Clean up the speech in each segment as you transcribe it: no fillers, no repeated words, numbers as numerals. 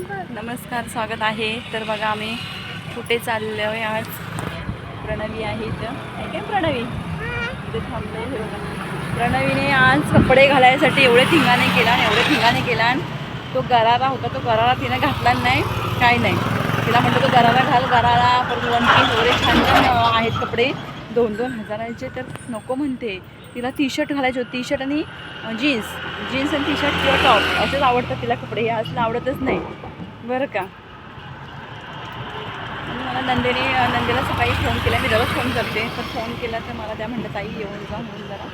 नमस्कार, स्वागत आहे. तर बघा आम्ही कुठे चाललो आहे आज. प्रणवी आहे इथं. काय प्रणवी इथे थांबले. हे बघा, प्रणवीने आज कपडे घालायसाठी एवढे धिंगाणे केला आणि तो गरारा होता, तो गरारा तिने घातला नाही, काय नाही. तिला म्हटलं तो गरारा घाल, गरारा परत वन पीस एवढे छान छान आहेत कपडे 2-2 हजाराचे, तर नको म्हणते. तिला टी शर्ट घालायचे होते, टी शर्ट आणि जीन्स आणि टी शर्ट किंवा टॉप असेच आवडतात तिला कपडे. हे असलं आवडतच नाही बरं का. मला नंदेला सकाळी फोन केला, मी दररोज फोन करते, तर फोन केला तर मला त्या म्हणलं ताई येऊन जा म्हणून जरा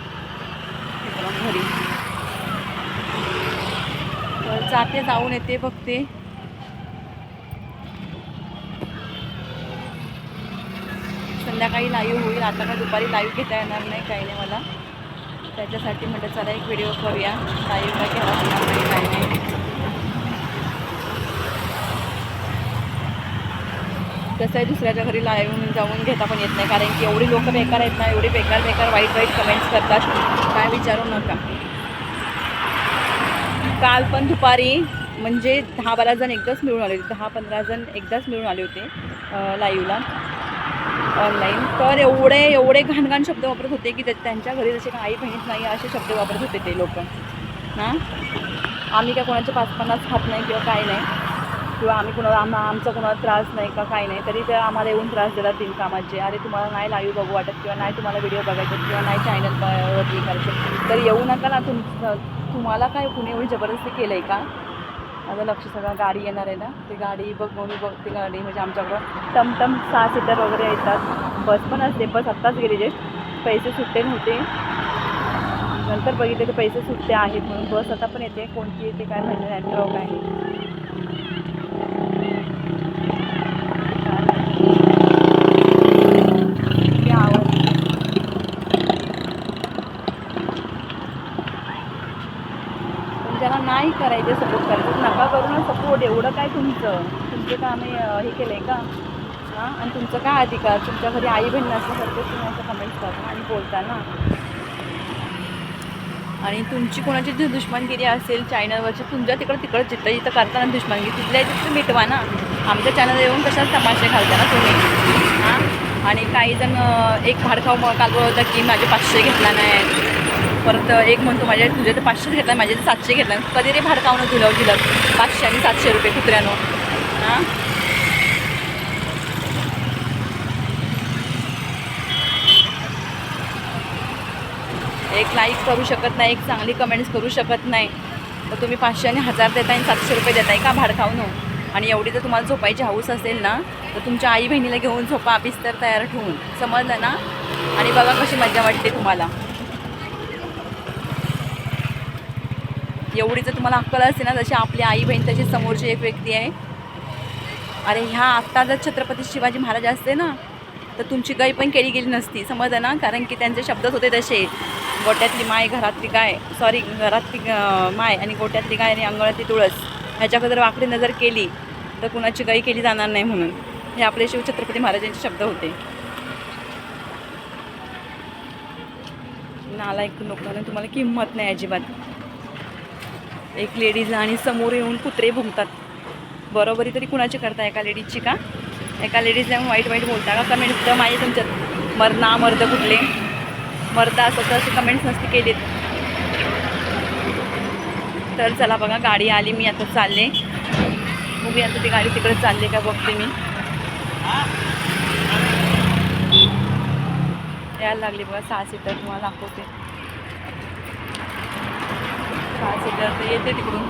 घरी. तर जाते, जाऊन येते, बघते. संध्याकाळी लाईव्ह होईल. आता काय दुपारी लाईव्ह घेता येणार नाही, काही नाही मला. त्याच्यासाठी म्हटलं चला एक व्हिडिओ करूया. लाईव्ह काय घ्यावा लागणार नाही, काही नाही. कसं आहे, दुसऱ्याच्या घरी लाईव्ह जाऊन घेता पण येत नाही, कारण की एवढी लोक बेकार आहेत ना, एवढी बेकार वाईट कमेंट्स करतात, काय विचारू नका. काल पण दुपारी म्हणजे 10-12 जण एकदाच मिळून आले होते, 10-15 जण एकदाच मिळून आले होते लाईव्हला ऑनलाईन. तर एवढे घाण शब्द वापरत होते की त्यांच्या घरी जसे काही आई बहिणीच नाही असे शब्द वापरत होते ते लोक. हां, आम्ही काय कोणाचे 5-50 खात नाही किंवा काही नाही, किंवा आम्ही आमचा कोणाला त्रास नाही का काही नाही, तरी ते आम्हाला येऊन त्रास देतात बिनकामाचे. अरे तुम्हाला नाही लाईव्ह बघू वाटत किंवा नाही तुम्हाला व्हिडिओ बघायचे किंवा नाही चॅनलवरती करायचे तर येऊ नका ना. तुम्हाला काय कुणी एवढी जबरदस्ती केलं आहे का? माझं लक्ष सगळं गाडी येणार आहे ना, ती गाडी बघते गाडी, म्हणजे आमच्याकडं टमटम 6 सीटर वगैरे येतात, बस पण असते. बस आत्ताच गेली, जस्ट पैसे सुट्टे नव्हते, नंतर बघितले ते पैसे सुट्टे आहेत म्हणून बस आता पण येते. कोणती येते काय माहिती नाही, ट्रक आहे. ज्याला नाही करायचे सपोर्ट करायचं नका करू ना सपोर्ट. एवढं काय तुमचं काम हे केलं आहे का? हां, आणि तुमचं काय अधिकार? तुमच्या घरी आई बहीण नसल्यासारखं तुम्ही असं कमेंट्स करता आणि बोलता ना. आणि तुमची कोणाची जी दुश्मनगिरी असेल चॅनलवरची, तुमच्या तिकडं जिथं करताना दुश्मनगिरी तिथल्या तिथं मिटवा ना. आमच्या चॅनल येऊन कशाच तमाशे घालता ना तुम्ही? हां, आणि काही जण एक भाडखाव काल बोलवता की माझे 500 घेतला नाही, परत एक म्हणतो तुझे तर 500 घेतला, माझे तर 700 घेतला. कधी रे भाडकावनं दिलं 500 आणि 700 रुपये कुत्र्यानं? हां, एक लाईक करू शकत नाही, एक चांगली कमेंट्स करू शकत नाही, तर तुम्ही 500 आणि 1000 देताय आणि 700 रुपये देताय का भाडकावनं? आणि एवढी जर तुम्हाला झोपायची हौस असेल ना, तर तुमच्या आई बहिणीला घेऊन झोपा बिस्तर तयार ठेवून, समजलं ना? आणि बघा कशी मजा वाटते तुम्हाला. एवढी जर तुम्हाला अक्कल असते ना, जशी आपली आई बहीण तशी समोरची एक व्यक्ती आहे. अरे ह्या आत्ता जर छत्रपती शिवाजी महाराज असते ना, तर तुमची गाय पण केली गेली नसती, समजलं ना? कारण की त्यांचे शब्दच होते तसे, गोट्यातली माय घरातली गाय, घरातली माय आणि गोट्यातली गाय आणि अंगणातली तुळस. ह्याच्याकडे जर वाकडी नजर केली तर कुणाची गाय केली जाणार नाही, म्हणून हे आपले शिवछत्रपती महाराजांचे शब्द होते. नालायक लोकांना तुम्हाला किंमत नाही अजिबात. एक लेडीजला आणि समोर येऊन कुत्रे भुंकतात. बरोबरी तरी कुणाची करता? एका लेडीजची का? एका लेडीजला येऊन वाईट बोलता का? कमेंट्स तर माझे तुमच्यात मर्द कुठले मर्द असं तर असे कमेंट्स नसते केलेत. तर चला बघा, गाडी आली, मी आता चालले. बघू आता ती गाडी तिकडे चालली का बघते मी. यायला लागली बघा 6 सीटर, तुम्हाला दाखवते. 6 सीटर तर येते तिकडून.